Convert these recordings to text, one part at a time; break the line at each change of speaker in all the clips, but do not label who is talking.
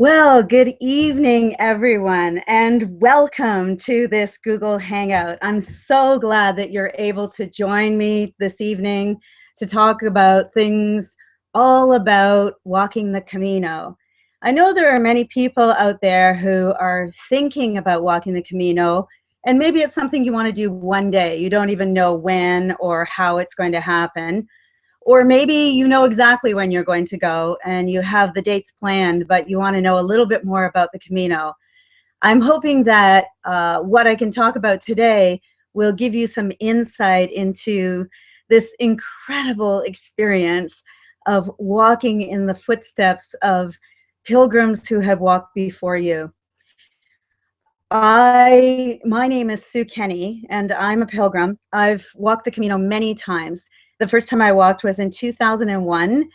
Well, good evening, everyone, and welcome to this Google Hangout. I'm so glad that you're able to join me this evening to talk about things all about walking the Camino. I know there are many people out there who are thinking about walking the Camino, and maybe it's something you want to do one day. You don't even know when or how it's going to happen. Or maybe you know exactly when you're going to go and you have the dates planned, but you want to know a little bit more about the Camino. I'm hoping that what I can talk about today will give you some insight into this incredible experience of walking in the footsteps of pilgrims who have walked before you. My name is Sue Kenney, and I'm a pilgrim. I've walked the Camino many times. The first time I walked was in 2001,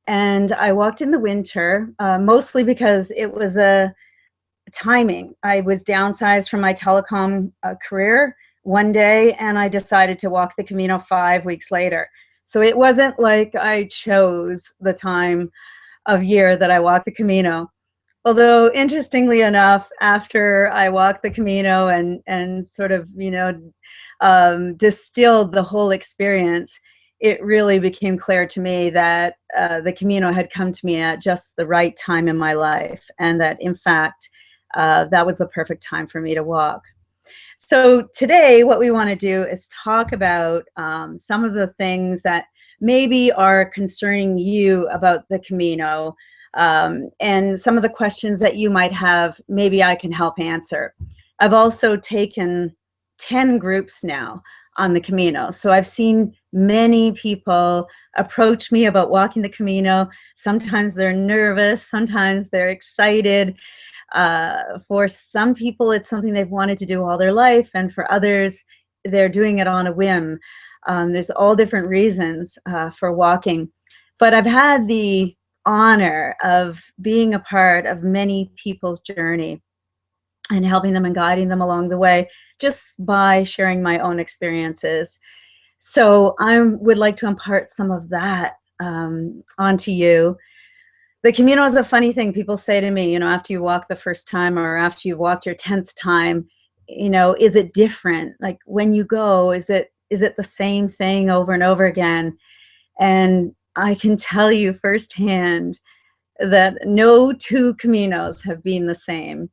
and I walked in the winter, mostly because it was a timing. I was downsized from my telecom career one day, and I decided to walk the Camino 5 weeks later. So it wasn't like I chose the time of year that I walked the Camino. Although, interestingly enough, after I walked the Camino and sort of, distilled the whole experience, it really became clear to me that the Camino had come to me at just the right time in my life, and that, in fact, that was the perfect time for me to walk. So today, what we want to do is talk about some of the things that maybe are concerning you about the Camino, and some of the questions that you might have, maybe I can help answer. I've also taken 10 groups now on the Camino. So I've seen many people approach me about walking the Camino. Sometimes they're nervous, sometimes they're excited. For some people, it's something they've wanted to do all their life, and for others, they're doing it on a whim. There's all different reasons for walking. But I've had the honor of being a part of many people's journey and helping them and guiding them along the way just by sharing my own experiences. So I would like to impart some of that onto you. The Camino is a funny thing. People say to me, after you walk the first time or after you've walked your 10th time, is it different? Like when you go, is it the same thing over and over again? And I can tell you firsthand that no two Caminos have been the same.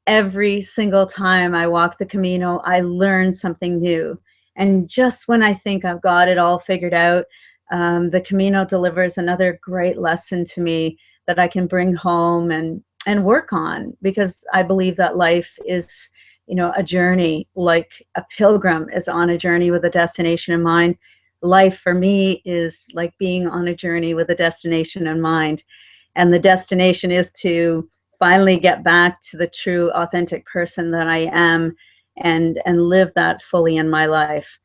Every single time I walk the Camino, I learn something new. And just when I think I've got it all figured out, the Camino delivers another great lesson to me that I can bring home and work on, because I believe that life is, a journey. Like a pilgrim is on a journey with a destination in mind. Life for me is like being on a journey with a destination in mind. And the destination is to finally get back to the true, authentic person that I am and live that fully in my life.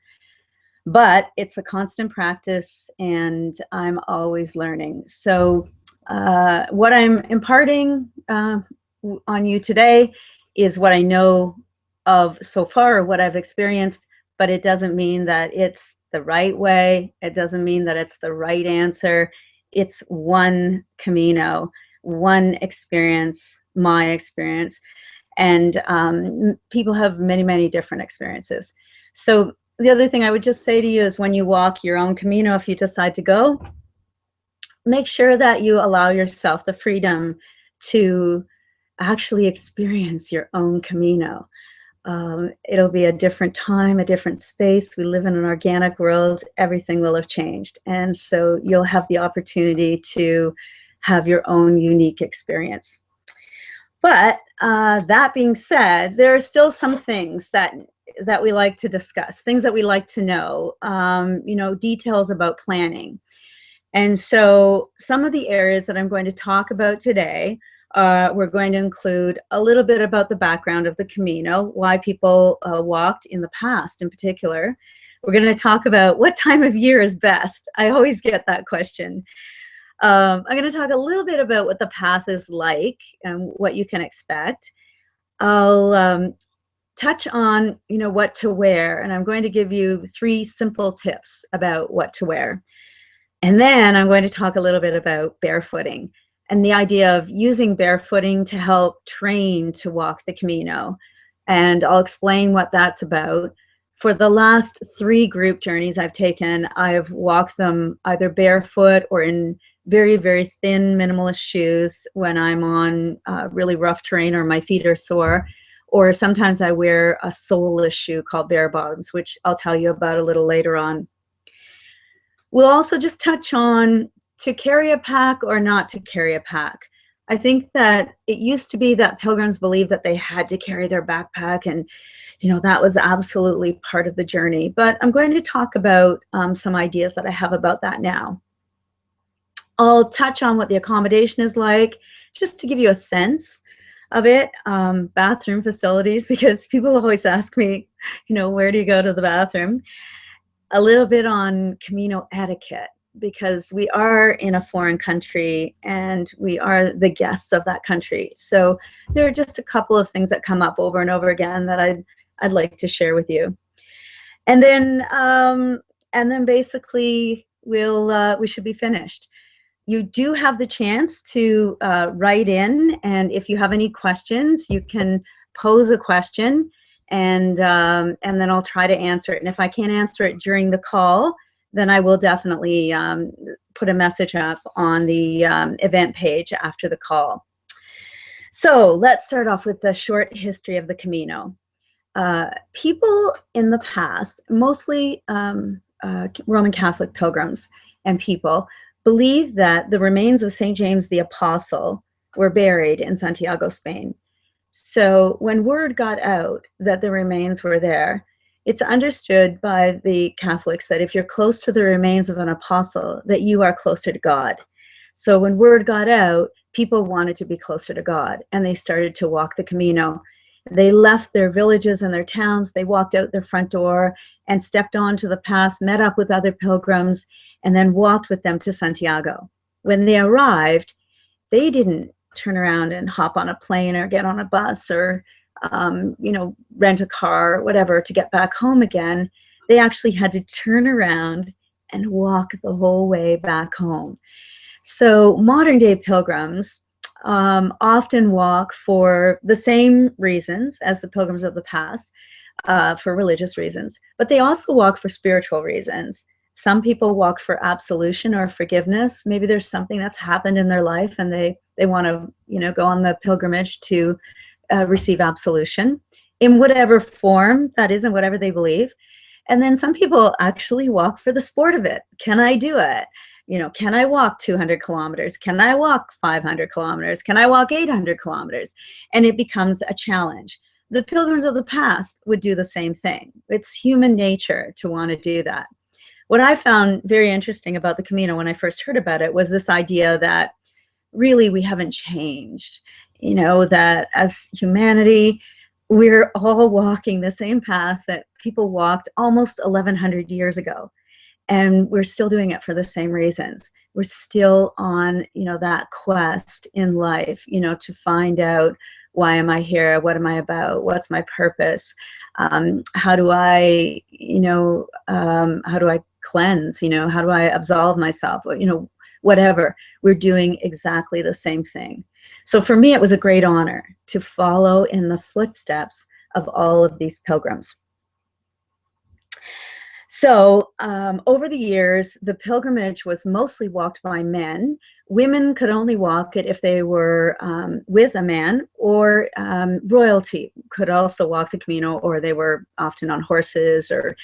But it's a constant practice, and I'm always learning. So what I'm imparting on you today is what I know of so far, or what I've experienced, but it doesn't mean that it's the right way. It doesn't mean that it's the right answer. It's one Camino, one experience, my experience. And people have many, many different experiences. So the other thing I would just say to you is, when you walk your own Camino, if you decide to go, make sure that you allow yourself the freedom to actually experience your own Camino. It'll be a different time, a different space. We live in an organic world. Everything will have changed. And so you'll have the opportunity to have your own unique experience. But that being said, there are still some things that we like to discuss, things that we like to know, details about planning. And so some of the areas that I'm going to talk about today, we're going to include a little bit about the background of the Camino, why people walked in the past in particular. We're going to talk about what time of year is best. I always get that question. I'm going to talk a little bit about what the path is like and what you can expect. I'll touch on, what to wear, and I'm going to give you 3 simple tips about what to wear. And then I'm going to talk a little bit about barefooting and the idea of using barefooting to help train to walk the Camino. And I'll explain what that's about. For the last 3 group journeys I've taken, I've walked them either barefoot or in very, very thin minimalist shoes when I'm on really rough terrain or my feet are sore. Or sometimes I wear a soleless shoe called bare bottoms, which I'll tell you about a little later on. We'll also just touch on to carry a pack or not to carry a pack. I think that it used to be that pilgrims believed that they had to carry their backpack, and that was absolutely part of the journey. But I'm going to talk about some ideas that I have about that now. I'll touch on what the accommodation is like, just to give you a sense of it. Bathroom facilities, because people always ask me, where do you go to the bathroom? A little bit on Camino etiquette, because we are in a foreign country and we are the guests of that country. So there are just a couple of things that come up over and over again that I'd like to share with you. And then basically we should be finished. You do have the chance to write in, and if you have any questions, you can pose a question, and then I'll try to answer it. And if I can't answer it during the call, then I will definitely put a message up on the event page after the call. So let's start off with the short history of the Camino. People in the past, mostly Roman Catholic pilgrims and people, believed that the remains of St. James the Apostle were buried in Santiago, Spain. So when word got out that the remains were there, it's understood by the Catholics that if you're close to the remains of an apostle, that you are closer to God. So when word got out, people wanted to be closer to God, and they started to walk the Camino. They left their villages and their towns, they walked out their front door and stepped onto the path, met up with other pilgrims, and then walked with them to Santiago. When they arrived, they didn't turn around and hop on a plane or get on a bus or rent a car or whatever to get back home again. They actually had to turn around and walk the whole way back home. So modern day pilgrims often walk for the same reasons as the pilgrims of the past, for religious reasons, but they also walk for spiritual reasons. Some people walk for absolution or forgiveness. Maybe there's something that's happened in their life and they want to go on the pilgrimage to receive absolution in whatever form that is and whatever they believe. And then some people actually walk for the sport of it. Can I do it? Can I walk 200 kilometers? Can I walk 500 kilometers? Can I walk 800 kilometers? And it becomes a challenge. The pilgrims of the past would do the same thing. It's human nature to want to do that. What I found very interesting about the Camino when I first heard about it was this idea that really we haven't changed, that as humanity, we're all walking the same path that people walked almost 1,100 years ago. And we're still doing it for the same reasons. We're still on, that quest in life, to find out, why am I here? What am I about? What's my purpose? How do I cleanse? How do I absolve myself? Whatever. We're doing exactly the same thing. So for me, it was a great honor to follow in the footsteps of all of these pilgrims. So over the years, the pilgrimage was mostly walked by men. Women could only walk it if they were with a man, or royalty could also walk the Camino, or they were often on horses or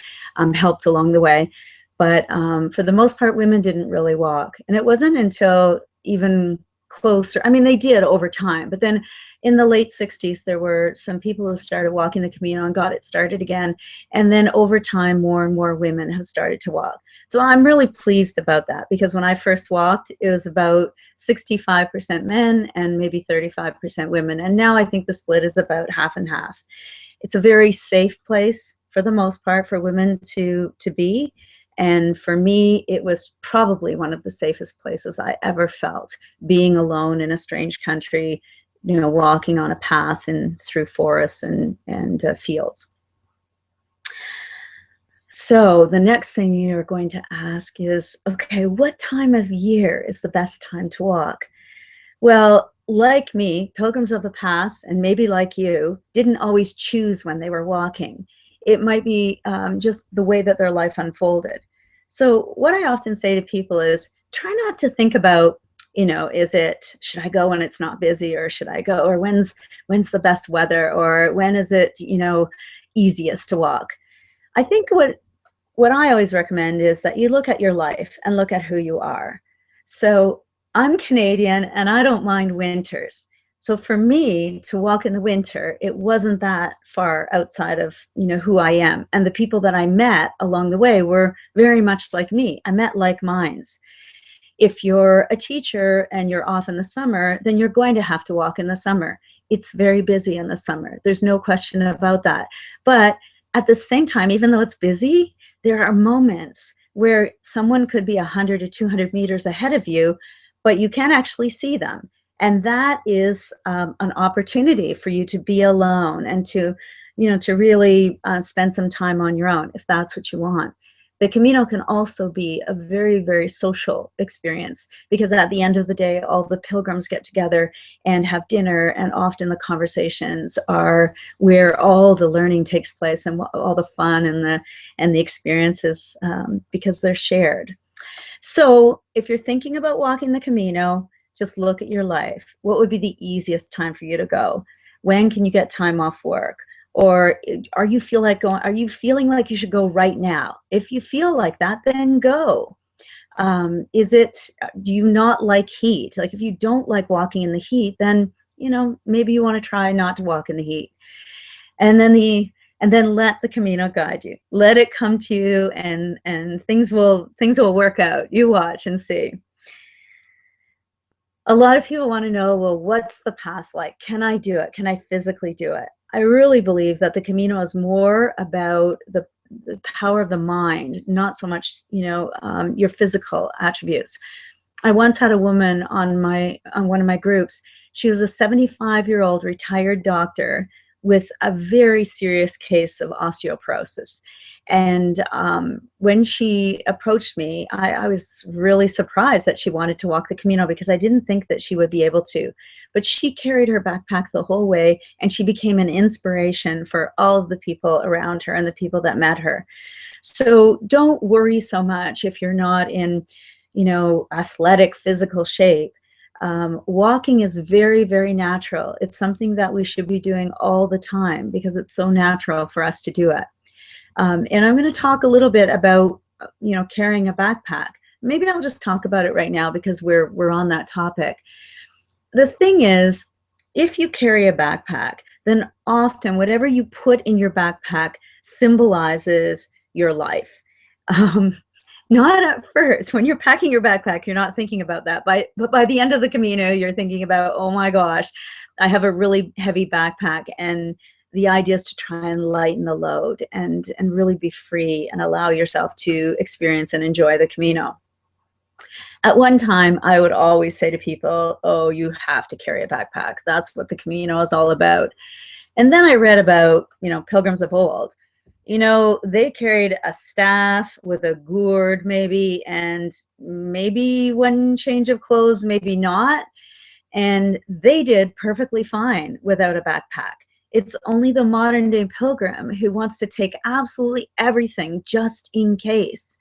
helped along the way. But for the most part, women didn't really walk. And it wasn't until even closer, they did over time, but then in the late 60s, there were some people who started walking the Camino and got it started again. And then over time, more and more women have started to walk. So I'm really pleased about that, because when I first walked, it was about 65% men and maybe 35% women. And now I think the split is about half and half. It's a very safe place for the most part for women to be. And for me, it was probably one of the safest places I ever felt, being alone in a strange country, walking on a path and through forests and fields. So the next thing you're going to ask is, okay, what time of year is the best time to walk? Well, like me, pilgrims of the past, and maybe like you, didn't always choose when they were walking. It might be just the way that their life unfolded. So, what I often say to people is try not to think about, is it, should I go when it's not busy, or should I go, or when's the best weather, or when is it, easiest to walk. I think what I always recommend is that you look at your life and look at who you are. So I'm Canadian and I don't mind winters. So for me to walk in the winter, it wasn't that far outside of, who I am. And the people that I met along the way were very much like me. I met like minds. If you're a teacher and you're off in the summer, then you're going to have to walk in the summer. It's very busy in the summer. There's no question about that. But at the same time, even though it's busy, there are moments where someone could be 100 to 200 meters ahead of you, but you can't actually see them. And that is an opportunity for you to be alone and to really spend some time on your own if that's what you want. The Camino can also be a very, very social experience because at the end of the day, all the pilgrims get together and have dinner, and often the conversations are where all the learning takes place and all the fun and the experiences because they're shared. So if you're thinking about walking the Camino, just look at your life. What would be the easiest time for you to go? When can you get time off work? Or are you feeling like you should go right now? If you feel like that, then go. Do you not like heat? Like if you don't like walking in the heat, then, maybe you want to try not to walk in the heat. And then let the Camino guide you. Let it come to you and things will work out. You watch and see. A lot of people want to know, well, what's the path like? Can I do it? Can I physically do it? I really believe that the Camino is more about the power of the mind, not so much, your physical attributes. I once had a woman on one of my groups. She was a 75-year-old retired doctor with a very serious case of osteoporosis. And when she approached me, I was really surprised that she wanted to walk the Camino because I didn't think that she would be able to. But she carried her backpack the whole way, and she became an inspiration for all of the people around her and the people that met her. So don't worry so much if you're not in, athletic physical shape. Walking is very, very natural. It's something that we should be doing all the time because it's so natural for us to do it. And I'm going to talk a little bit about, carrying a backpack. Maybe I'll just talk about it right now because we're on that topic. The thing is, if you carry a backpack, then often whatever you put in your backpack symbolizes your life. Not at first. When you're packing your backpack, you're not thinking about that. But by the end of the Camino, you're thinking about, oh my gosh, I have a really heavy backpack, and the idea is to try and lighten the load and really be free and allow yourself to experience and enjoy the Camino. At one time, I would always say to people, oh, you have to carry a backpack. That's what the Camino is all about. And then I read about, pilgrims of old. They carried a staff with a gourd maybe, and maybe one change of clothes, maybe not. And they did perfectly fine without a backpack. It's only the modern day pilgrim who wants to take absolutely everything just in case.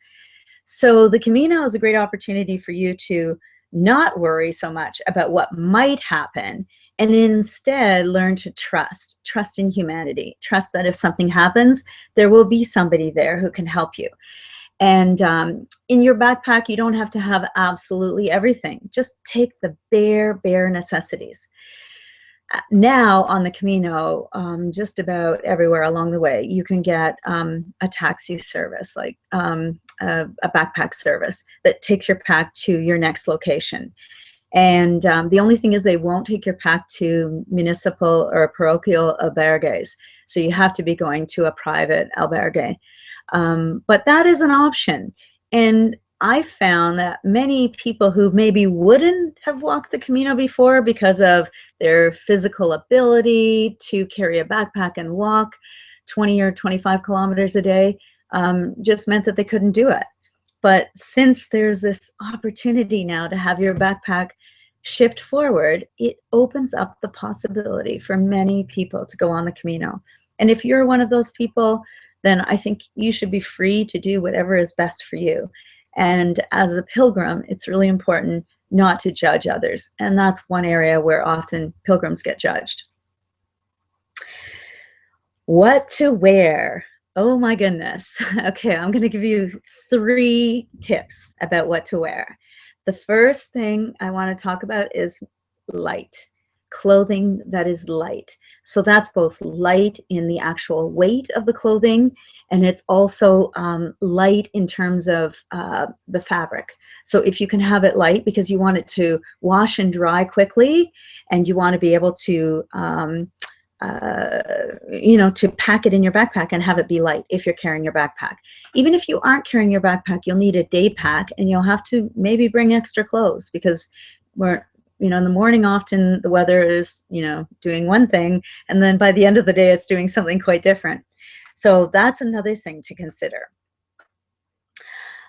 So the Camino is a great opportunity for you to not worry so much about what might happen, and instead learn to trust in humanity, trust that if something happens, there will be somebody there who can help you. And in your backpack, you don't have to have absolutely everything. Just take the bare necessities. Now on the Camino, just about everywhere along the way, you can get a taxi service, like a backpack service that takes your pack to your next location. And the only thing is they won't take your pack to municipal or parochial albergues. So you have to be going to a private albergue. But that is an option. And I found that many people who maybe wouldn't have walked the Camino before because of their physical ability to carry a backpack and walk 20 or 25 kilometers a day just meant that they couldn't do it. But since there's this opportunity now to have your backpack shipped forward, it opens up the possibility for many people to go on the Camino. And if you're one of those people, then I think you should be free to do whatever is best for you. And as a pilgrim, it's really important not to judge others. And that's one area where often pilgrims get judged. What to wear? Oh my goodness. Okay, I'm going to give you 3 tips about what to wear. The first thing I want to talk about is light. Clothing that is light. So that's both light in the actual weight of the clothing, and it's also light in terms of the fabric. So if you can have it light because you want it to wash and dry quickly, and you want to be able to to pack it in your backpack and have it be light if you're carrying your backpack. Even if you aren't carrying your backpack, you'll need a day pack, and you'll have to maybe bring extra clothes, because in the morning, often the weather is, doing one thing, and then by the end of the day, it's doing something quite different. So that's another thing to consider.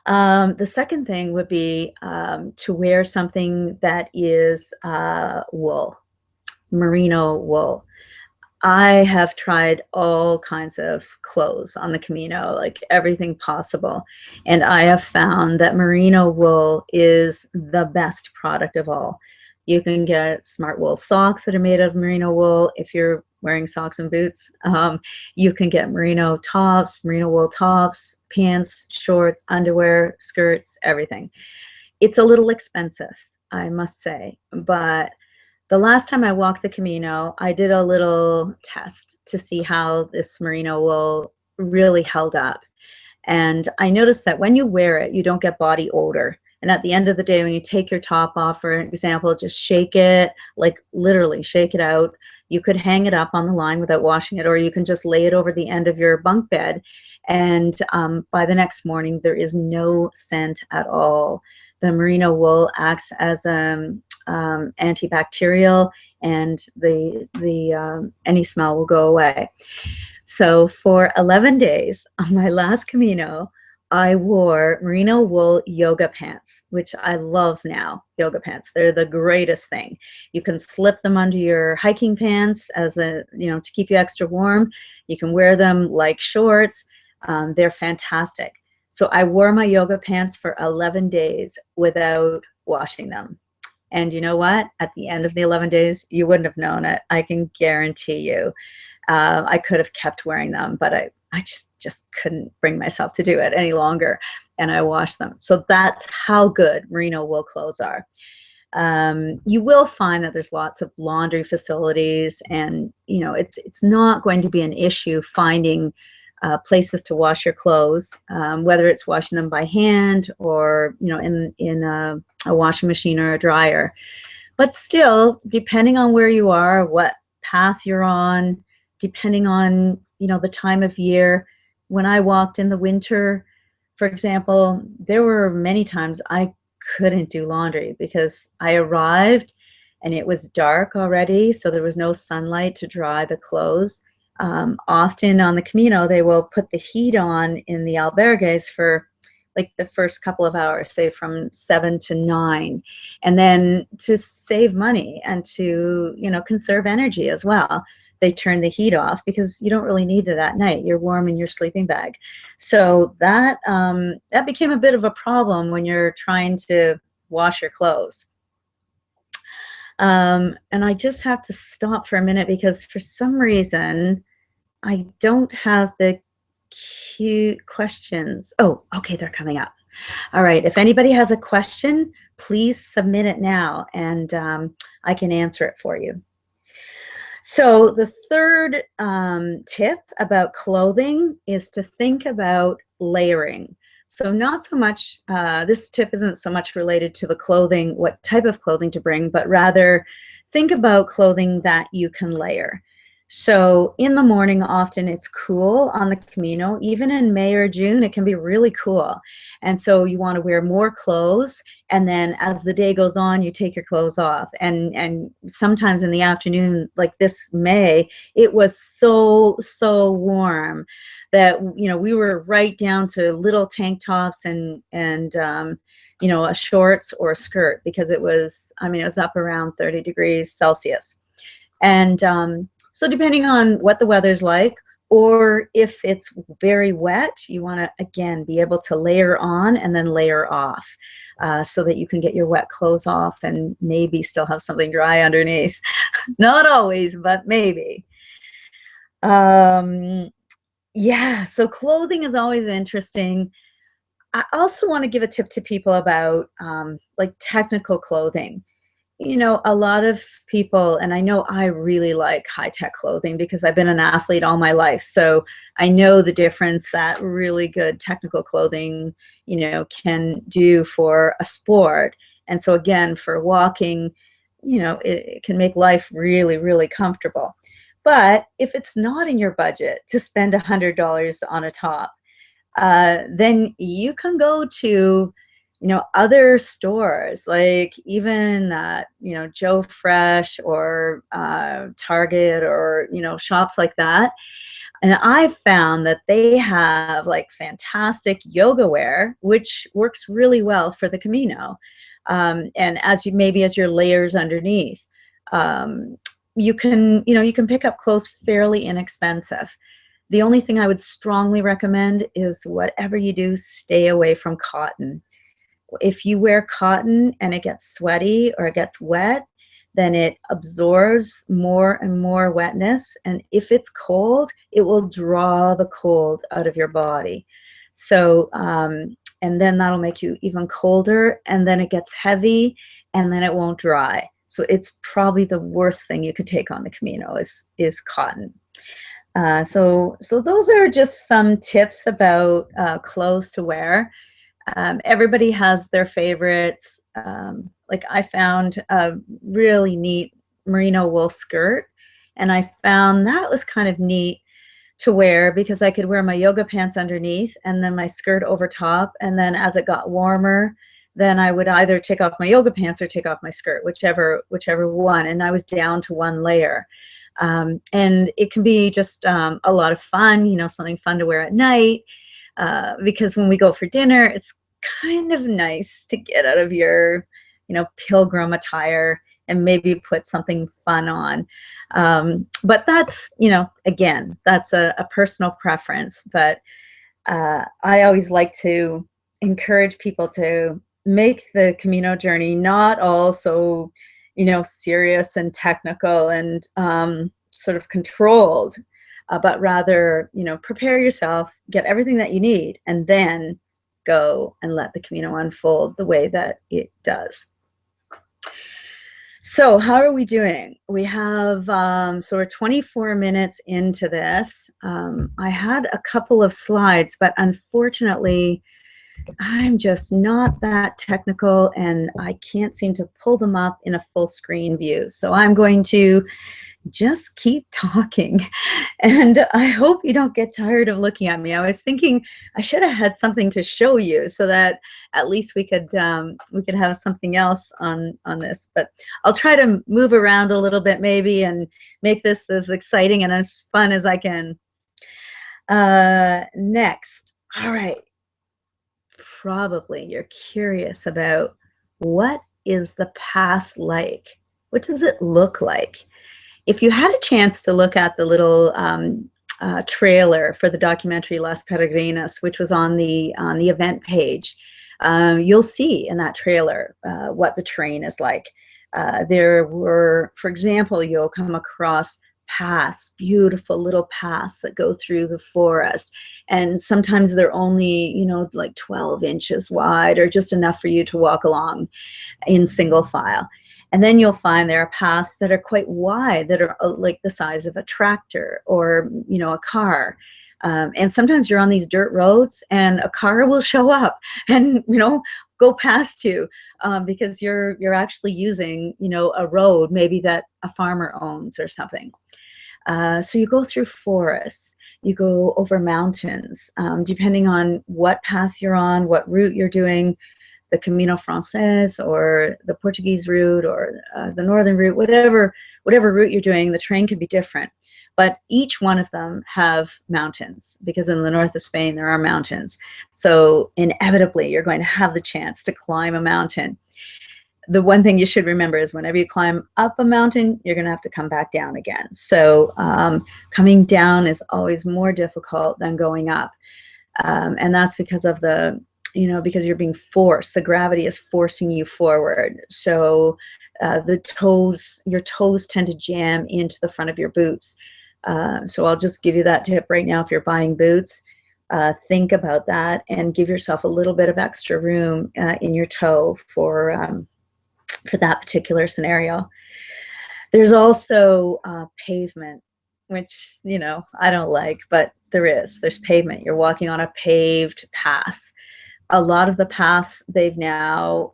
The second thing would be to wear something that is wool, merino wool. I have tried all kinds of clothes on the Camino, like everything possible. And I have found that merino wool is the best product of all. You can get smart wool socks that are made out of merino wool if you're wearing socks and boots. You can get merino tops, merino wool tops, pants, shorts, underwear, skirts, everything. It's a little expensive, I must say, but the last time I walked the Camino, I did a little test to see how this merino wool really held up. And I noticed that when you wear it, you don't get body odor. And at the end of the day, when you take your top off, for example, just shake it, like literally shake it out. You could hang it up on the line without washing it, or you can just lay it over the end of your bunk bed. And by the next morning, there is no scent at all. The merino wool acts as antibacterial, and any smell will go away. So for 11 days on my last Camino, I wore merino wool yoga pants, which I love now. Yoga pants, they're the greatest thing. You can slip them under your hiking pants to keep you extra warm. You can wear them like shorts. They're fantastic. So I wore my yoga pants for 11 days without washing them. And you know what? At the end of the 11 days, you wouldn't have known it. I can guarantee you. I could have kept wearing them, but I just couldn't bring myself to do it any longer, and I washed them. So that's how good merino wool clothes are. You will find that there's lots of laundry facilities, and it's not going to be an issue finding places to wash your clothes, whether it's washing them by hand or in a washing machine or a dryer. But still, depending on where you are, what path you're on, depending on the time of year. When I walked in the winter, for example, there were many times I couldn't do laundry because I arrived and it was dark already, so there was no sunlight to dry the clothes. Often on the Camino, they will put the heat on in the albergues for like the first couple of hours, say from 7 to 9. And then to save money and to, conserve energy as well, they turn the heat off because you don't really need it at night. You're warm in your sleeping bag. So that became a bit of a problem when you're trying to wash your clothes. And I just have to stop for a minute because for some reason I don't have the cute questions. Oh, okay, they're coming up. All right, if anybody has a question, please submit it now, and I can answer it for you. So the third tip about clothing is to think about layering. So not so much, this tip isn't so much related to the clothing, what type of clothing to bring, but rather think about clothing that you can layer. So in the morning, often it's cool on the Camino. Even in May or June, it can be really cool. And so you want to wear more clothes. And then as the day goes on, you take your clothes off. And sometimes in the afternoon, like this May, it was so warm that, you know, we were right down to little tank tops and you know, a shorts or a skirt, because it was, I mean, it was up around 30 degrees Celsius. And so depending on what the weather's like, or if it's very wet, you want to, again, be able to layer on and then layer off, so that you can get your wet clothes off and maybe still have something dry underneath. Not always, but maybe. Yeah, so clothing is always interesting. I also want to give a tip to people about like technical clothing. You know, a lot of people, and I know I really like high-tech clothing because I've been an athlete all my life. So I know the difference that really good technical clothing, you know, can do for a sport. And so again, for walking, you know, it can make life really, really comfortable. But if it's not in your budget to spend $100 on a top, then you can go to, you know, other stores, like even you know, Joe Fresh or Target, or, you know, shops like that. And I've found that they have like fantastic yoga wear, which works really well for the Camino. And as you, maybe as your layers underneath, you can, you know, you can pick up clothes fairly inexpensive. The only thing I would strongly recommend is, whatever you do, stay away from cotton. If you wear cotton and it gets sweaty or it gets wet, then it absorbs more and more wetness. And if it's cold, it will draw the cold out of your body. So, and then that'll make you even colder, and then it gets heavy, and then it won't dry. So it's probably the worst thing you could take on the Camino is cotton. So those are just some tips about clothes to wear. Everybody has their favorites. Like I found a really neat merino wool skirt, and I found that was kind of neat to wear because I could wear my yoga pants underneath and then my skirt over top. And then as it got warmer, then I would either take off my yoga pants or take off my skirt, whichever one. And I was down to one layer. And it can be just a lot of fun, you know, something fun to wear at night, because when we go for dinner, it's kind of nice to get out of your, you know, pilgrim attire and maybe put something fun on. But that's, you know, again, that's a personal preference. But I always like to encourage people to make the Camino journey not all so, you know, serious and technical and sort of controlled, but rather, you know, prepare yourself, get everything that you need, and then go and let the Camino unfold the way that it does. So how are we doing? We have, so we're 24 minutes into this. I had a couple of slides, but unfortunately, I'm just not that technical and I can't seem to pull them up in a full screen view. So I'm going to just keep talking, and I hope you don't get tired of looking at me. I was thinking I should have had something to show you so that at least we could have something else on this, but I'll try to move around a little bit maybe and make this as exciting and as fun as I can. Next. All right. Probably you're curious about, what is the path like? What does it look like? If you had a chance to look at the little trailer for the documentary Las Peregrinas, which was on the event page, you'll see in that trailer what the terrain is like. There were, for example, you'll come across paths, beautiful little paths that go through the forest. And sometimes they're only, you know, like 12 inches wide or just enough for you to walk along in single file. And then you'll find there are paths that are quite wide, that are like the size of a tractor or, you know, a car. And sometimes you're on these dirt roads and a car will show up and, you know, go past you because you're actually using, you know, a road maybe that a farmer owns or something. So you go through forests, you go over mountains, depending on what path you're on, what route you're doing, the Camino Frances or the Portuguese route or the northern route, whatever route you're doing, the terrain can be different. but each one of them have mountains, because in the north of Spain there are mountains. So inevitably you're going to have the chance to climb a mountain. The one thing you should remember is whenever you climb up a mountain, you're going to have to come back down again. So coming down is always more difficult than going up. And that's because of the, because you're being forced. The gravity is forcing you forward. So your toes tend to jam into the front of your boots. So I'll just give you that tip right now. If you're buying boots, think about that and give yourself a little bit of extra room in your toe for that particular scenario. There's also pavement, which, I don't like, but there's pavement. You're walking on a paved path. A lot of the paths, they've now,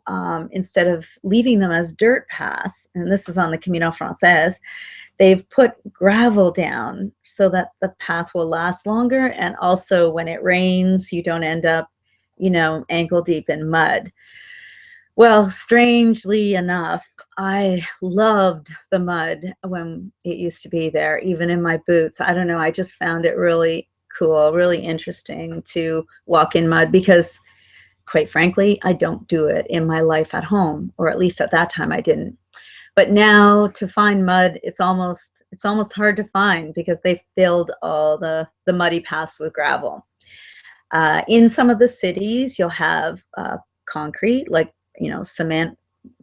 instead of leaving them as dirt paths, and this is on the Camino Frances, they've put gravel down so that the path will last longer. And also when it rains, you don't end up, ankle deep in mud. Well, strangely enough, I loved the mud when it used to be there, even in my boots. I don't know, I just found it really cool, really interesting to walk in mud, because quite frankly, I don't do it in my life at home, or at least at that time I didn't. But now to find mud, it's almost hard to find, because they filled all the muddy paths with gravel. In some of the cities, you'll have concrete, like cement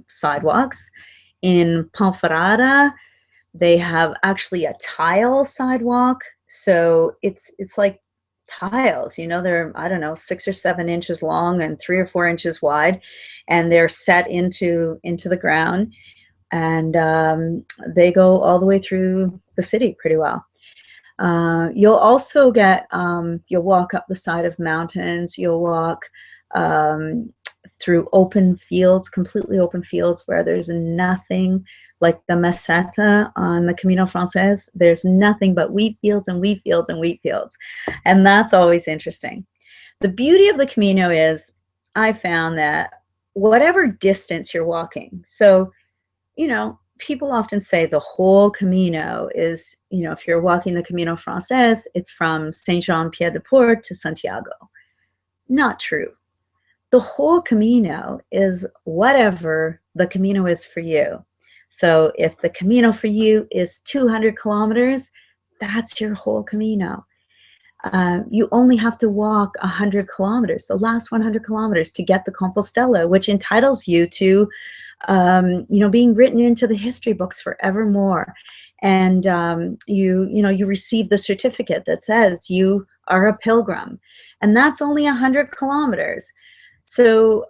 sidewalks. In Ponferrada, they have actually a tile sidewalk. So it's like tiles, they're, I don't know, 6 or 7 inches long and 3 or 4 inches wide, and they're set into the ground, and they go all the way through the city pretty well. You'll also get, you'll walk up the side of mountains, you'll walk through open fields, completely open fields where there's nothing, like the Meseta on the Camino Frances. There's nothing but wheat fields and wheat fields and wheat fields. And that's always interesting. The beauty of the Camino is, I found that whatever distance you're walking, so, people often say the whole Camino is, if you're walking the Camino Frances, it's from Saint-Jean-Pied-de-Port to Santiago. Not true. The whole Camino is whatever the Camino is for you. So if the Camino for you is 200 kilometers, that's your whole Camino. You only have to walk 100 kilometers, the last 100 kilometers, to get the Compostela, which entitles you to, being written into the history books forevermore. And you receive the certificate that says you are a pilgrim, and that's only 100 kilometers. So,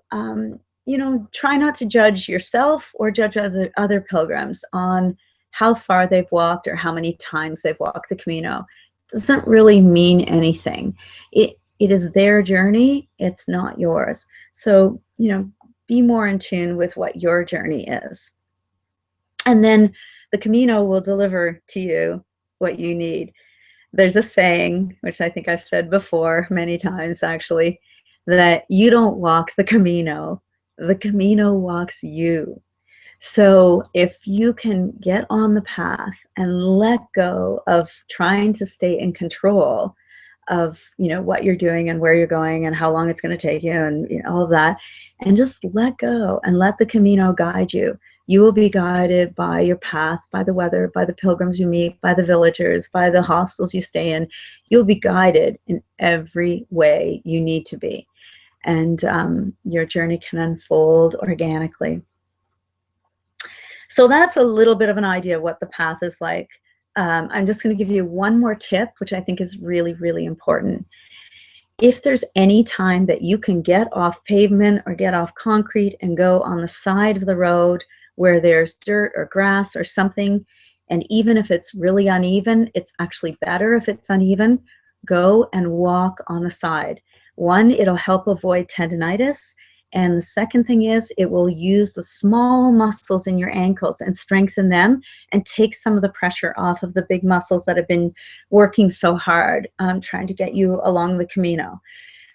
try not to judge yourself or judge other pilgrims on how far they've walked or how many times they've walked the Camino. It doesn't really mean anything. It is their journey. It's not yours. So, be more in tune with what your journey is. And then the Camino will deliver to you what you need. There's a saying, which I think I've said before many times actually, that you don't walk the Camino walks you. So if you can get on the path and let go of trying to stay in control of, what you're doing and where you're going and how long it's going to take you and all of that, and just let go and let the Camino guide you. You will be guided by your path, by the weather, by the pilgrims you meet, by the villagers, by the hostels you stay in. You'll be guided in every way you need to be. And your journey can unfold organically. So that's a little bit of an idea of what the path is like. I'm just going to give you one more tip, which I think is really, really important. If there's any time that you can get off pavement or get off concrete and go on the side of the road where there's dirt or grass or something, and even if it's really uneven, it's actually better if it's uneven, go and walk on the side. One, it'll help avoid tendinitis. And the second thing is, it will use the small muscles in your ankles and strengthen them and take some of the pressure off of the big muscles that have been working so hard trying to get you along the Camino.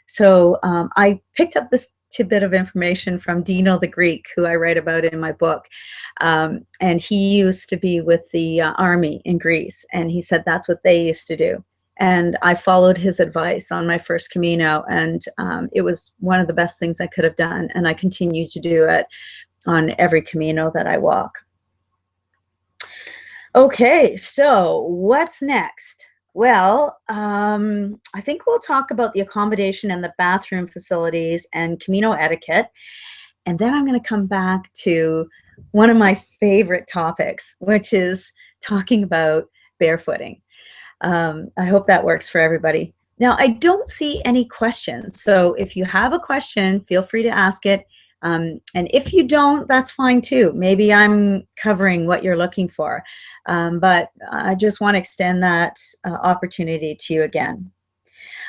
So I picked up this tidbit of information from Dino the Greek, who I write about in my book. And he used to be with the army in Greece, and he said that's what they used to do. And I followed his advice on my first Camino, and it was one of the best things I could have done, and I continue to do it on every Camino that I walk. Okay, so what's next? Well, I think we'll talk about the accommodation and the bathroom facilities and Camino etiquette. And then I'm going to come back to one of my favorite topics, which is talking about barefooting. I hope that works for everybody. Now, I don't see any questions. So if you have a question, feel free to ask it. And if you don't, that's fine too. Maybe I'm covering what you're looking for. But I just want to extend that opportunity to you again.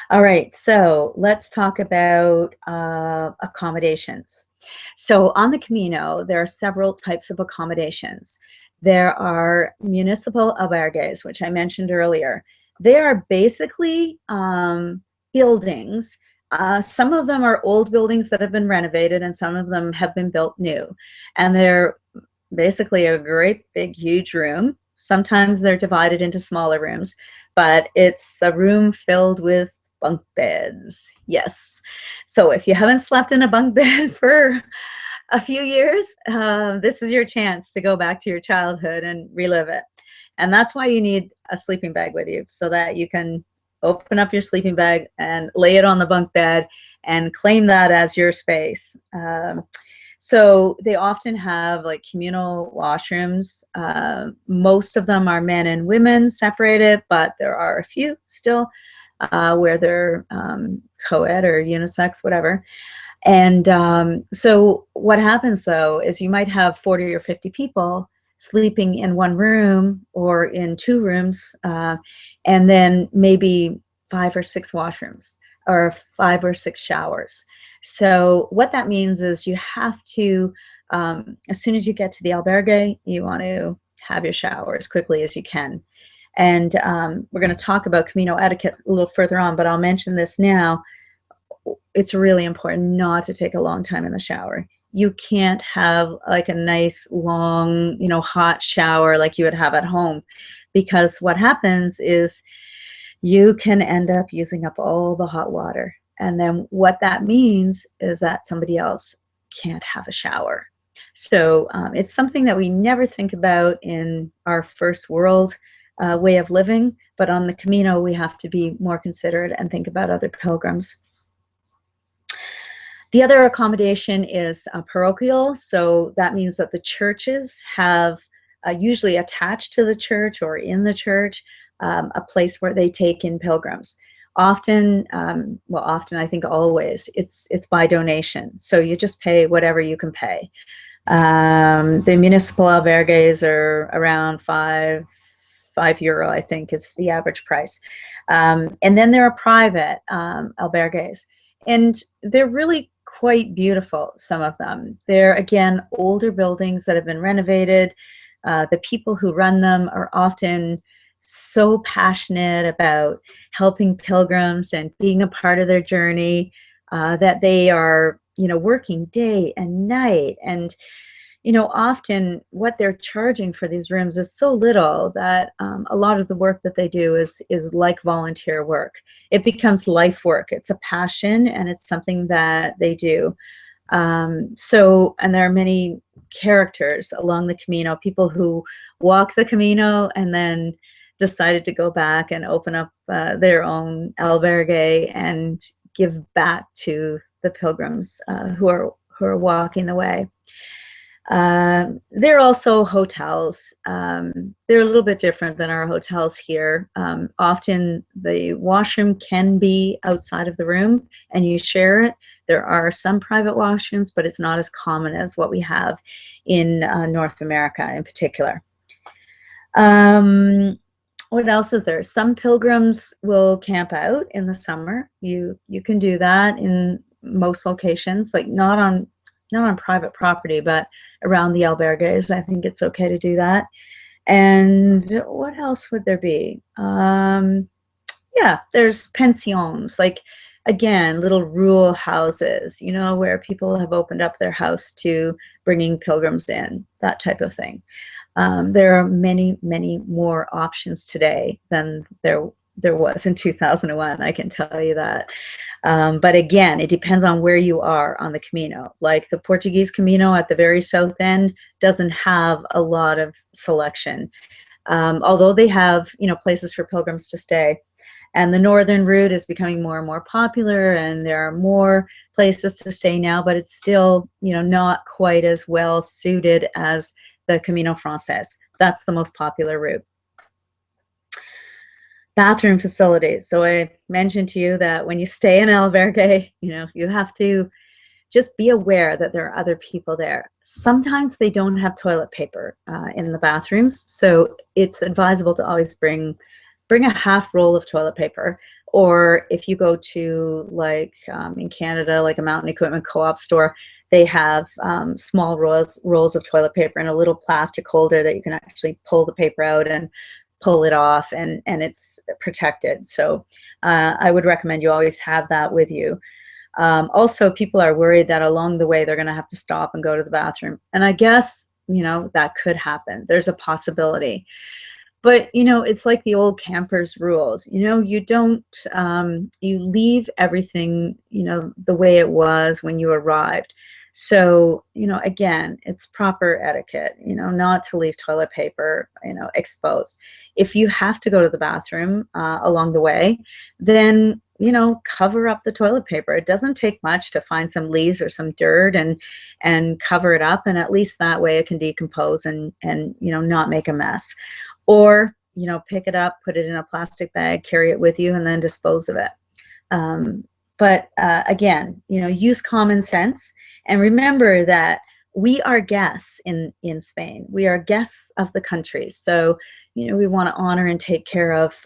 All right, so let's talk about accommodations. So on the Camino, there are several types of accommodations. There are municipal albergues, which I mentioned earlier. They are basically buildings. Some of them are old buildings that have been renovated, and some of them have been built new. And they're basically a great big huge room. Sometimes they're divided into smaller rooms, but it's a room filled with bunk beds. Yes. So if you haven't slept in a bunk bed for a few years, this is your chance to go back to your childhood and relive it. And that's why you need a sleeping bag with you, so that you can open up your sleeping bag and lay it on the bunk bed and claim that as your space. So they often have like communal washrooms. Most of them are men and women separated, but there are a few still where they're co-ed or unisex, whatever. And so what happens though is you might have 40 or 50 people sleeping in one room or in two rooms, and then maybe 5 or 6 washrooms or 5 or 6 showers. So what that means is you have to, as soon as you get to the albergue, you want to have your shower as quickly as you can. And we're going to talk about Camino etiquette a little further on, but I'll mention this now. It's really important not to take a long time in the shower. You can't have like a nice long, hot shower like you would have at home, because what happens is you can end up using up all the hot water. And then what that means is that somebody else can't have a shower. So it's something that we never think about in our first world way of living, but on the Camino we have to be more considerate and think about other pilgrims. The other accommodation is parochial. So that means that the churches have usually attached to the church or in the church a place where they take in pilgrims. Often, well, often, I think always, it's by donation. So you just pay whatever you can pay. The municipal albergues are around €5, I think, is the average price. And then there are private albergues, and they're really quite beautiful, some of them. They're, again, older buildings that have been renovated. The people who run them are often so passionate about helping pilgrims and being a part of their journey that they are, working day and night. And, often what they're charging for these rooms is so little that a lot of the work that they do is like volunteer work. It becomes life work. It's a passion, and it's something that they do. And there are many characters along the Camino, people who walk the Camino and then decided to go back and open up their own albergue and give back to the pilgrims who are walking the way. There are also hotels. They're a little bit different than our hotels here. Often the washroom can be outside of the room and you share it. There are some private washrooms, but it's not as common as what we have in North America in particular. What else is there? Some pilgrims will camp out in the summer. You can do that in most locations, like not on private property, but around the albergues. I think it's okay to do that. And what else would there be? Yeah, there's pensions. Like again, little rural houses, you know, where people have opened up their house to bringing pilgrims in, that type of thing. There are many, many more options today than there was in 2001, I can tell you that. But again, it depends on where you are on the Camino. Like the Portuguese Camino at the very south end doesn't have a lot of selection, although they have, you know, places for pilgrims to stay. And the northern route is becoming more and more popular, and there are more places to stay now, but it's still, you know, not quite as well suited as the Camino Frances. That's the most popular route. Bathroom facilities. So I mentioned to you that when you stay in albergue, you know, you have to just be aware that there are other people there. Sometimes they don't have toilet paper in the bathrooms, so it's advisable to always bring a half roll of toilet paper. Or if you go to, like in Canada, like a mountain equipment co-op store, they have small rolls of toilet paper in a little plastic holder that you can actually pull the paper out and pull it off, and it's protected. So I would recommend you always have that with you. Also, people are worried that along the way they're going to have to stop and go to the bathroom. And I guess, you know, that could happen. There's a possibility. But, you know, it's like the old campers rules. You know, you don't, you leave everything, you know, the way it was when you arrived. So, you know, again, it's proper etiquette, you know, not to leave toilet paper, you know, exposed. If you have to go to the bathroom along the way, then, you know, cover up the toilet paper. It doesn't take much to find some leaves or some dirt and cover it up. And at least that way it can decompose and, you know, not make a mess. Or, you know, pick it up, put it in a plastic bag, carry it with you, and then dispose of it. But again, you know, use common sense and remember that we are guests in Spain. We are guests of the country. So, you know, we want to honor and take care of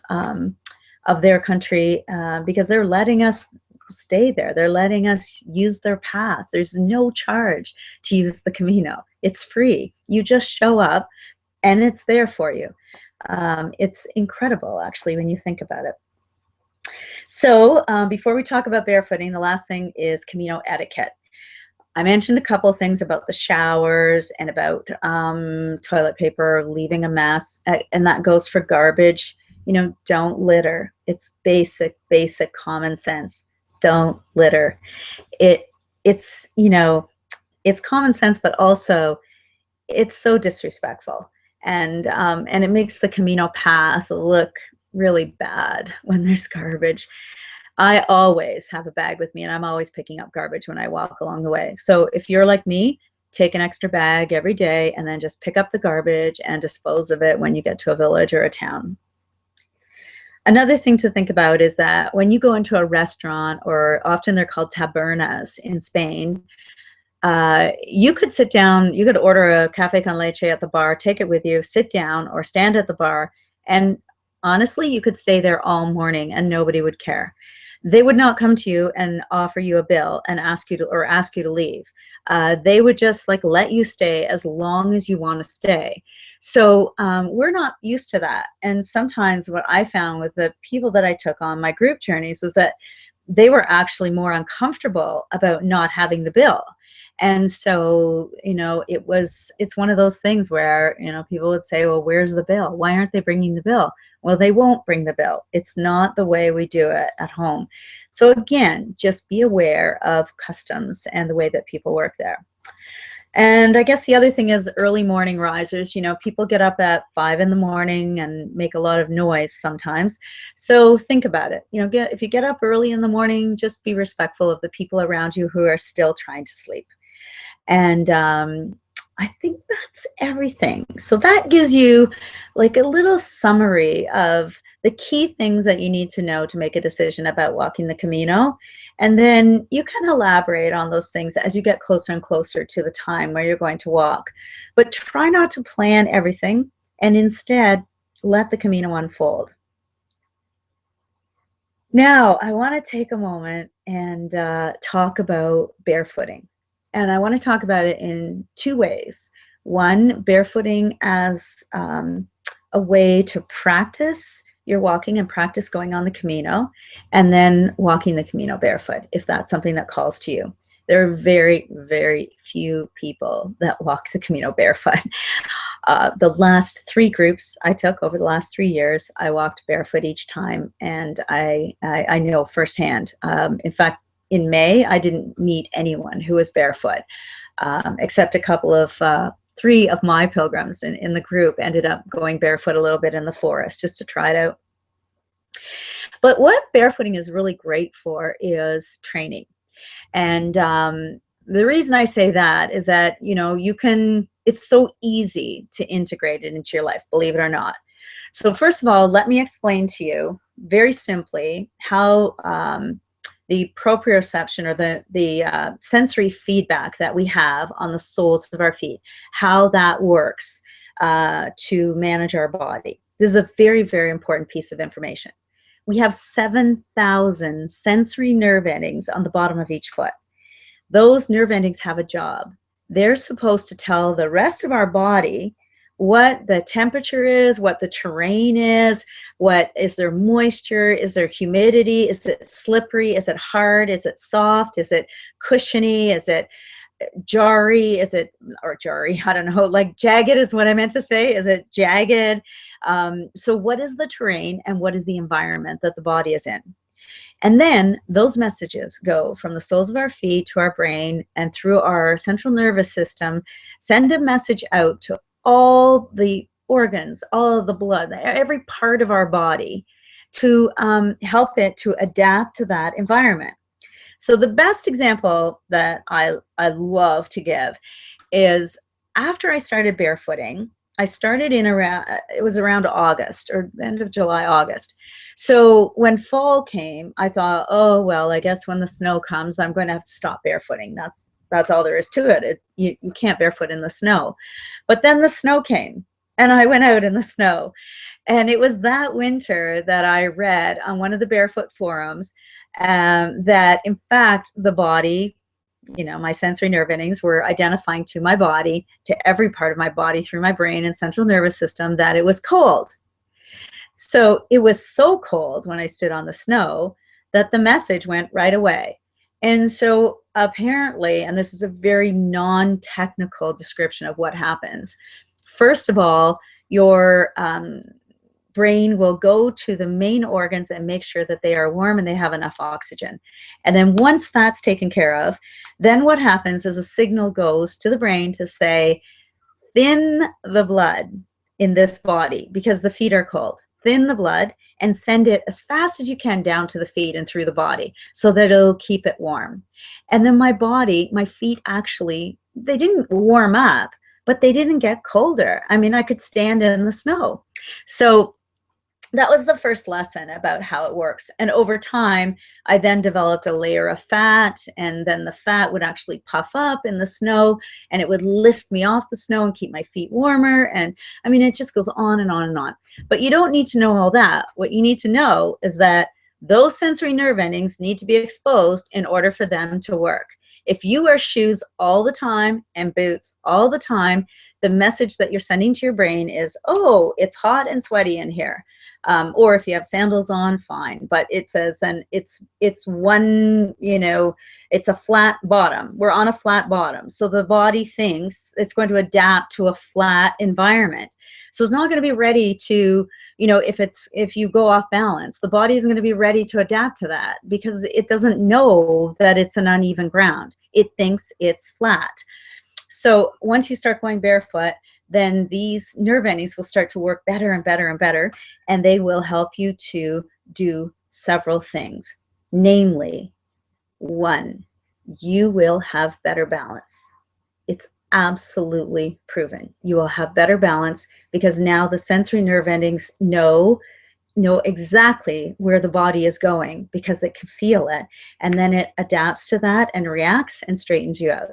their country because they're letting us stay there. They're letting us use their path. There's no charge to use the Camino. It's free. You just show up and it's there for you. It's incredible, actually, when you think about it. So before we talk about barefooting, the last thing is Camino etiquette. I mentioned a couple of things about the showers and about toilet paper, leaving a mess, and that goes for garbage. You know, don't litter. It's basic common sense. Don't litter. It's, you know, it's common sense, but also it's so disrespectful. And it makes the Camino path look really bad when there's garbage. I always have a bag with me, and I'm always picking up garbage when I walk along the way. So if you're like me, take an extra bag every day and then just pick up the garbage and dispose of it when you get to a village or a town. Another thing to think about is that when you go into a restaurant, or often they're called tabernas in Spain, you could sit down, you could order a café con leche at the bar, take it with you, sit down or stand at the bar, and honestly, you could stay there all morning and nobody would care. They would not come to you and offer you a bill and ask you to leave. They would just like let you stay as long as you want to stay. So we're not used to that. And sometimes what I found with the people that I took on my group journeys was that they were actually more uncomfortable about not having the bill. And so, you know, it's one of those things where, you know, people would say, well, where's the bill? Why aren't they bringing the bill? Well, they won't bring the bill. It's not the way we do it at home. So again, just be aware of customs and the way that people work there. And I guess the other thing is early morning risers. You know, people get up at 5 in the morning and make a lot of noise sometimes. So think about it. You know, if you get up early in the morning, just be respectful of the people around you who are still trying to sleep. And I think that's everything. So that gives you like a little summary of the key things that you need to know to make a decision about walking the Camino. And then you can elaborate on those things as you get closer and closer to the time where you're going to walk. But try not to plan everything, and instead let the Camino unfold. Now, I want to take a moment and talk about barefooting. And I want to talk about it in two ways. One, barefooting as a way to practice your walking and practice going on the Camino, and then walking the Camino barefoot, if that's something that calls to you. There are very, very few people that walk the Camino barefoot. The last 3 groups I took over the last 3 years, I walked barefoot each time, and I know firsthand. In fact, in May, I didn't meet anyone who was barefoot, except a couple of 3 of my pilgrims in the group ended up going barefoot a little bit in the forest just to try it out. But what barefooting is really great for is training. And the reason I say that is that, you know, it's so easy to integrate it into your life, believe it or not. So first of all, let me explain to you very simply how the proprioception, or the sensory feedback that we have on the soles of our feet, how that works to manage our body. This is a very, very important piece of information. We have 7,000 sensory nerve endings on the bottom of each foot. Those nerve endings have a job. They're supposed to tell the rest of our body what the temperature is, what the terrain is, is there moisture, is there humidity, is it slippery, is it hard, is it soft, is it cushiony, is it jarry, I don't know, like jagged is what I meant to say. Is it jagged? So what is the terrain and what is the environment that the body is in? And then those messages go from the soles of our feet to our brain and through our central nervous system, send a message out to all the organs, all of the blood, every part of our body, to help it to adapt to that environment. So the best example that I love to give is after I started barefooting, I started it was around August, or end of July, August. So when fall came, I thought, oh, well, I guess when the snow comes, I'm going to have to stop barefooting. That's all there is to it. You can't barefoot in the snow. But then the snow came, and I went out in the snow. And it was that winter that I read on one of the barefoot forums that, in fact, the body, you know, my sensory nerve endings were identifying to my body, to every part of my body through my brain and central nervous system, that it was cold. So it was so cold when I stood on the snow that the message went right away. And so apparently, and this is a very non-technical description of what happens, first of all, your brain will go to the main organs and make sure that they are warm and they have enough oxygen. And then once that's taken care of, then what happens is a signal goes to the brain to say, thin the blood in this body because the feet are cold. Thin the blood and send it as fast as you can down to the feet and through the body so that it'll keep it warm. And then my feet actually, they didn't warm up, but they didn't get colder. I mean, I could stand in the snow. So that was the first lesson about how it works. And over time, I then developed a layer of fat, and then the fat would actually puff up in the snow, and it would lift me off the snow and keep my feet warmer. And I mean, it just goes on and on and on. But you don't need to know all that. What you need to know is that those sensory nerve endings need to be exposed in order for them to work. If you wear shoes all the time and boots all the time, the message that you're sending to your brain is, oh, it's hot and sweaty in here. Or if you have sandals on, fine. But it says, and it's one, you know, it's a flat bottom. We're on a flat bottom. So the body thinks it's going to adapt to a flat environment. So it's not going to be ready to, you know, if you go off balance, the body isn't going to be ready to adapt to that because it doesn't know that it's an uneven ground. It thinks it's flat. So once you start going barefoot, then these nerve endings will start to work better and better and better, and they will help you to do several things. Namely, 1, you will have better balance. It's absolutely proven. You will have better balance because now the sensory nerve endings know exactly where the body is going because it can feel it, and then it adapts to that and reacts and straightens you out.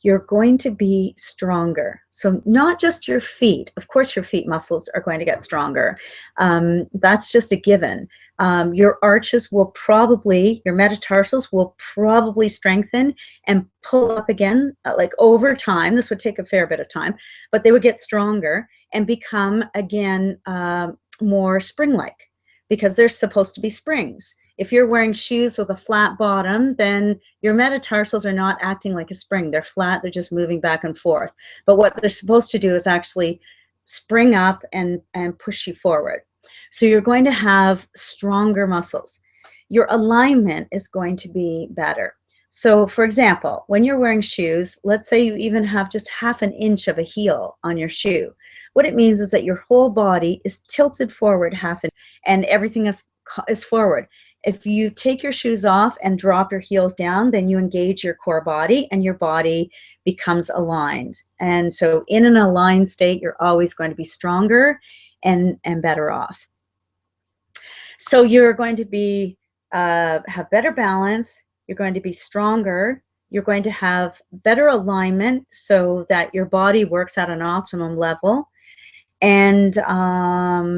You're going to be stronger. So not just your feet. Of course, your feet muscles are going to get stronger. That's just a given. Your arches will probably, your metatarsals will probably strengthen and pull up again, like over time. This would take a fair bit of time, but they would get stronger and become again more spring-like because they're supposed to be springs. If you're wearing shoes with a flat bottom, then your metatarsals are not acting like a spring. They're flat, they're just moving back and forth. But what they're supposed to do is actually spring up and push you forward. So you're going to have stronger muscles. Your alignment is going to be better. So for example, when you're wearing shoes, let's say you even have just half an inch of a heel on your shoe. What it means is that your whole body is tilted forward half an inch and everything is forward. If you take your shoes off and drop your heels down, then you engage your core body and your body becomes aligned. And so in an aligned state, you're always going to be stronger and better off. So you're going to be have better balance, you're going to be stronger, you're going to have better alignment so that your body works at an optimum level. And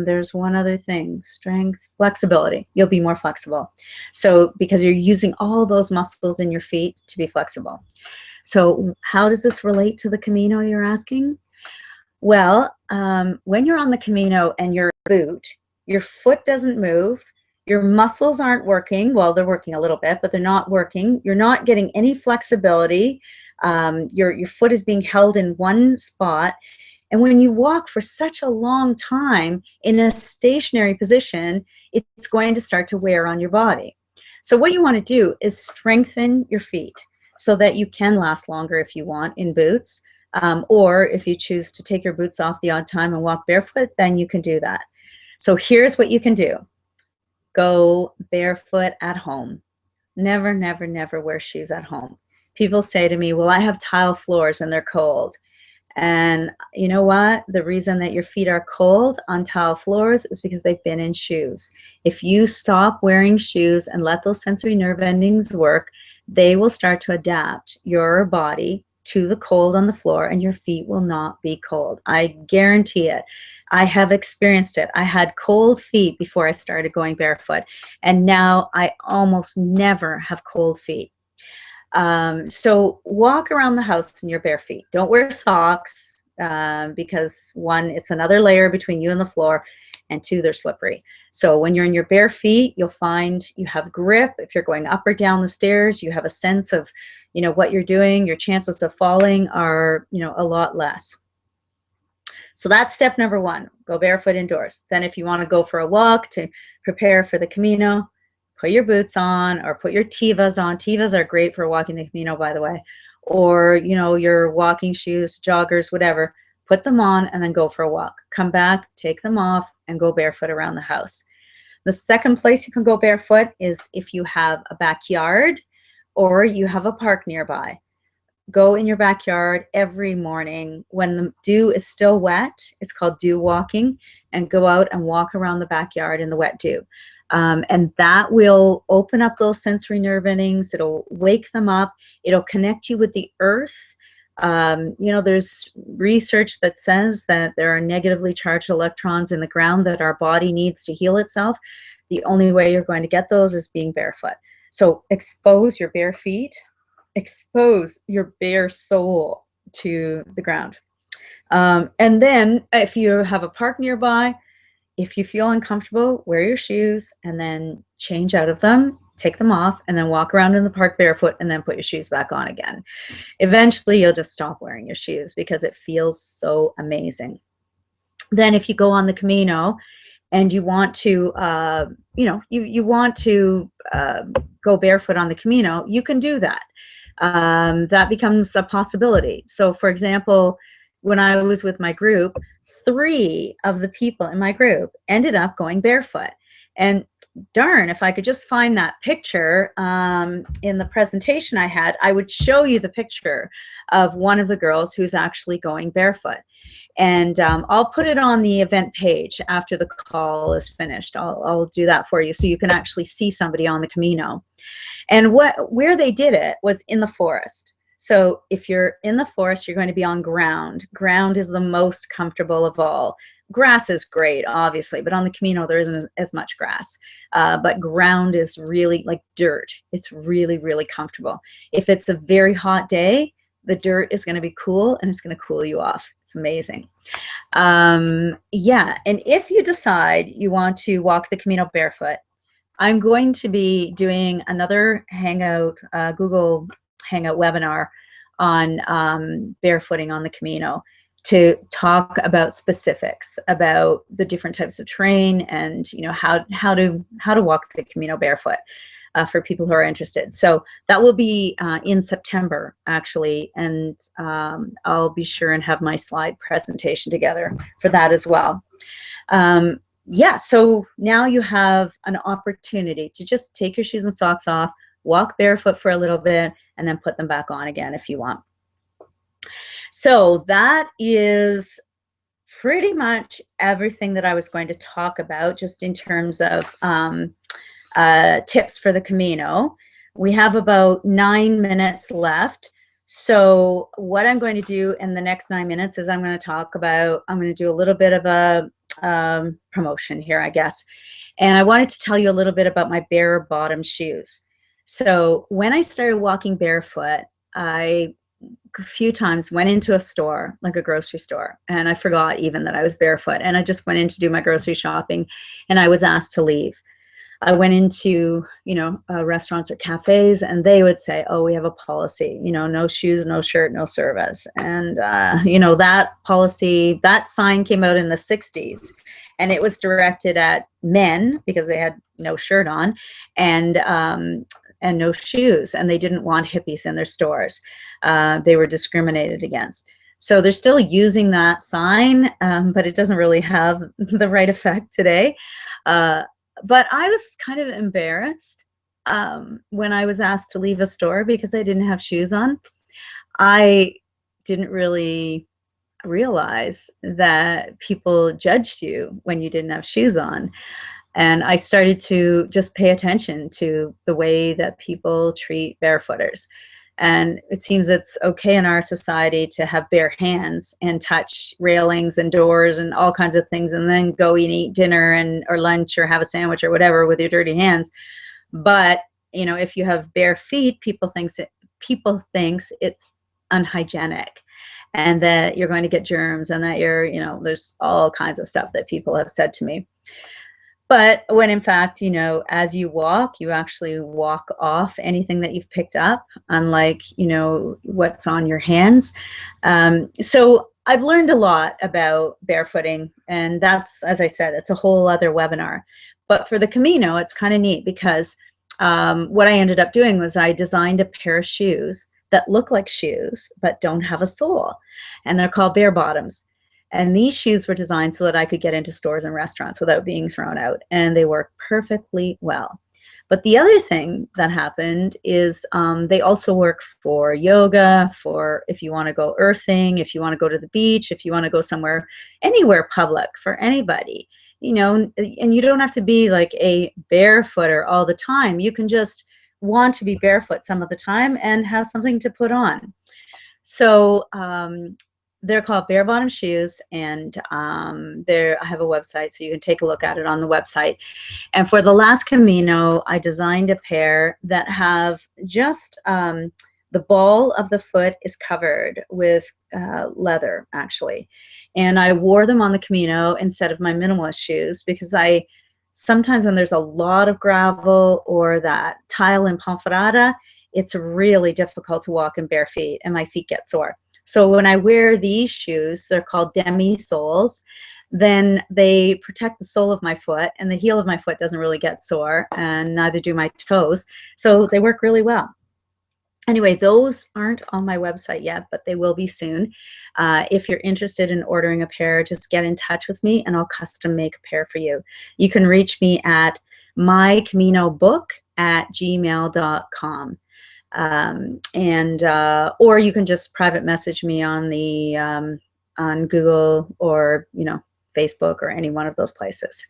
there's one other thing, strength, flexibility. You'll be more flexible. So because you're using all those muscles in your feet to be flexible. So how does this relate to the Camino, you're asking? Well, when you're on the Camino and you're boot, your foot doesn't move, your muscles aren't working. Well, they're working a little bit, but they're not working. You're not getting any flexibility. Your foot is being held in one spot. And when you walk for such a long time in a stationary position, it's going to start to wear on your body. So what you want to do is strengthen your feet so that you can last longer if you want in boots. Or if you choose to take your boots off the odd time and walk barefoot, then you can do that. So here's what you can do. Go barefoot at home. Never, never, never wear shoes at home. People say to me, well, I have tile floors and they're cold. And you know what? The reason that your feet are cold on tile floors is because they've been in shoes. If you stop wearing shoes and let those sensory nerve endings work, they will start to adapt your body to the cold on the floor and your feet will not be cold. I guarantee it. I have experienced it. I had cold feet before I started going barefoot, and now I almost never have cold feet. So walk around the house in your bare feet. Don't wear socks because one, it's another layer between you and the floor, and two, they're slippery. So when you're in your bare feet, you'll find you have grip. If you're going up or down the stairs, you have a sense of, you know, what you're doing. Your chances of falling are, you know, a lot less. So that's step number one, go barefoot indoors. Then if you want to go for a walk to prepare for the Camino, put your boots on or put your Tevas on. Tevas are great for walking the Camino, by the way. Or, you know, your walking shoes, joggers, whatever. Put them on and then go for a walk. Come back, take them off, and go barefoot around the house. The second place you can go barefoot is if you have a backyard or you have a park nearby. Go in your backyard every morning when the dew is still wet. It's called dew walking, and go out and walk around the backyard in the wet dew. And that will open up those sensory nerve endings. It'll wake them up. It'll connect you with the earth. You know, there's research that says that there are negatively charged electrons in the ground that our body needs to heal itself. The only way you're going to get those is being barefoot. So expose your bare feet, expose your bare sole to the ground. And then if you have a park nearby, if you feel uncomfortable, wear your shoes and then change out of them, take them off, and then walk around in the park barefoot and then put your shoes back on again. Eventually, you'll just stop wearing your shoes because it feels so amazing. Then if you go on the Camino and you want to, you know, you want to go barefoot on the Camino, you can do that. That becomes a possibility. So for example, when I was with my group, 3 of the people in my group ended up going barefoot. And darn, if I could just find that picture in the presentation I had, I would show you the picture of one of the girls who's actually going barefoot. And I'll put it on the event page after the call is finished. I'll do that for you so you can actually see somebody on the Camino. And where they did it was in the forest. So if you're in the forest, you're going to be on ground. Ground is the most comfortable of all. Grass is great, obviously, but on the Camino, there isn't as much grass. But ground is really like dirt. It's really, really comfortable. If it's a very hot day, the dirt is going to be cool and it's going to cool you off. It's amazing. Yeah, and if you decide you want to walk the Camino barefoot, I'm going to be doing another Hangout, Google Hangout webinar on barefooting on the Camino to talk about specifics about the different types of terrain and how to walk the Camino barefoot for people who are interested. So that will be in September actually, and I'll be sure and have my slide presentation together for that as well. Yeah, so now you have an opportunity to just take your shoes and socks off, walk barefoot for a little bit, and then put them back on again if you want. So that is pretty much everything that I was going to talk about, just in terms of tips for the Camino. We have about 9 minutes left. So what I'm going to do in the next 9 minutes is I'm going to do a little bit of a promotion here, I guess. And I wanted to tell you a little bit about my bare bottom shoes. So when I started walking barefoot, I a few times went into a store, like a grocery store, and I forgot even that I was barefoot, and I just went in to do my grocery shopping, and I was asked to leave. I went into, restaurants or cafes, and they would say, oh, we have a policy, no shoes, no shirt, no service. And, that policy, that sign came out in the 60s, and it was directed at men because they had no shirt on and no shoes, and they didn't want hippies in their stores. They were discriminated against. So they're still using that sign, but it doesn't really have the right effect today. But I was kind of embarrassed when I was asked to leave a store because I didn't have shoes on. I didn't really realize that people judged you when you didn't have shoes on. And I started to just pay attention to the way that people treat barefooters. And it seems it's okay in our society to have bare hands and touch railings and doors and all kinds of things, and then go and eat dinner or lunch or have a sandwich or whatever with your dirty hands. But if you have bare feet, people thinks it's unhygienic, and that you're going to get germs, and that there's all kinds of stuff that people have said to me. But when in fact, as you walk, you actually walk off anything that you've picked up, unlike, what's on your hands. So I've learned a lot about barefooting, and that's, as I said, it's a whole other webinar. But for the Camino, it's kind of neat because what I ended up doing was I designed a pair of shoes that look like shoes, but don't have a sole. And they're called bare bottoms. And these shoes were designed so that I could get into stores and restaurants without being thrown out. And they work perfectly well. But the other thing that happened is they also work for yoga, for if you want to go earthing, if you want to go to the beach, if you want to go somewhere, anywhere public for anybody, and you don't have to be like a barefooter all the time. You can just want to be barefoot some of the time and have something to put on. So they're called bare bottom shoes, and I have a website, so you can take a look at it on the website. And for the last Camino, I designed a pair that have just the ball of the foot is covered with leather, actually. And I wore them on the Camino instead of my minimalist shoes because sometimes when there's a lot of gravel or that tile in Ponferrada, it's really difficult to walk in bare feet, and my feet get sore. So when I wear these shoes, they're called demi-soles, then they protect the sole of my foot, and the heel of my foot doesn't really get sore, and neither do my toes. So they work really well. Anyway, those aren't on my website yet, but they will be soon. If you're interested in ordering a pair, just get in touch with me, and I'll custom make a pair for you. You can reach me at mycaminobook@gmail.com. Or you can just private message me on on Google or Facebook or any one of those places.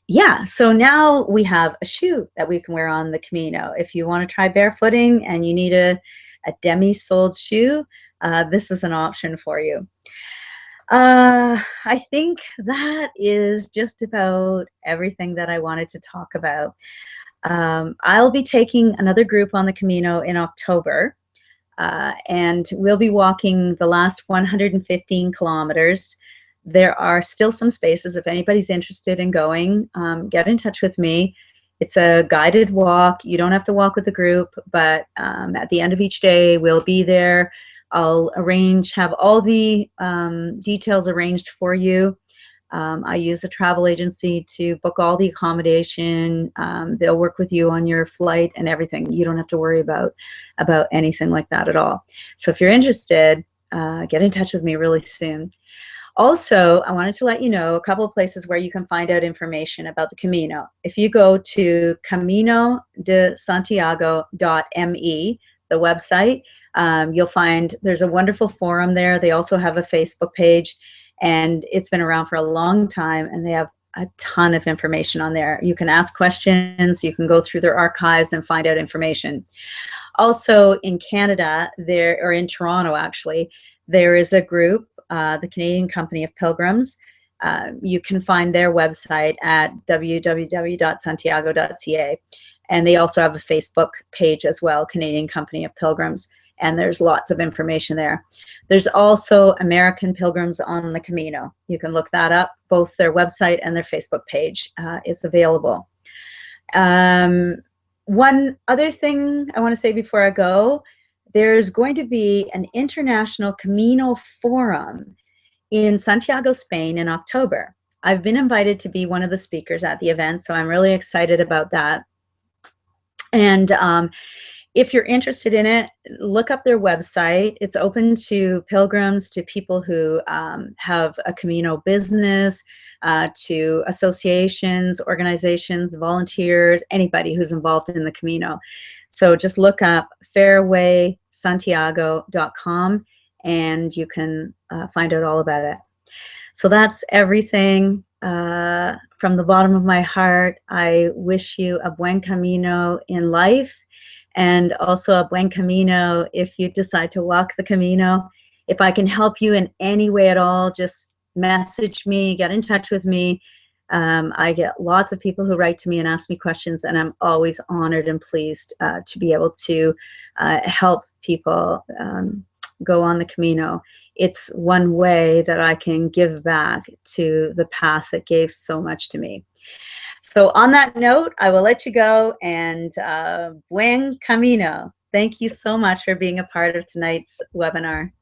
Yeah, so now we have a shoe that we can wear on the Camino. If you want to try barefooting and you need a demi-soled shoe, this is an option for you. I think that is just about everything that I wanted to talk about. I'll be taking another group on the Camino in October. and we'll be walking the last 115 kilometers. There are still some spaces. If anybody's interested in going, get in touch with me. It's a guided walk. You don't have to walk with the group, but at the end of each day, we'll be there. I'll have all the details arranged for you. I use a travel agency to book all the accommodation. They'll work with you on your flight and everything. You don't have to worry about anything like that at all. So if you're interested, get in touch with me really soon. Also, I wanted to let you know a couple of places where you can find out information about the Camino. If you go to caminodesantiago.me, the website, you'll find there's a wonderful forum there. They also have a Facebook page, and it's been around for a long time, and they have a ton of information on there. You can ask questions, you can go through their archives and find out information. Also in Canada, or in Toronto actually, there is a group, the Canadian Company of Pilgrims. You can find their website at www.santiago.ca. And they also have a Facebook page as well, Canadian Company of Pilgrims. And there's lots of information there. There's also American Pilgrims on the Camino. You can look that up. Both their website and their Facebook page is available. One other thing I want to say before I go, there's going to be an International Camino Forum in Santiago, Spain in October. I've been invited to be one of the speakers at the event, so I'm really excited about that. And if you're interested in it, look up their website. It's open to pilgrims, to people who have a Camino business, to associations, organizations, volunteers, anybody who's involved in the Camino. So just look up fairwaysantiago.com and you can find out all about it. So that's everything. From the bottom of my heart, I wish you a buen camino in life, and also a buen camino if you decide to walk the Camino. If I can help you in any way at all, just message me, get in touch with me. I get lots of people who write to me and ask me questions, and I'm always honored and pleased to be able to help people go on the Camino. It's one way that I can give back to the path that gave so much to me. So on that note, I will let you go, and buen camino. Thank you so much for being a part of tonight's webinar.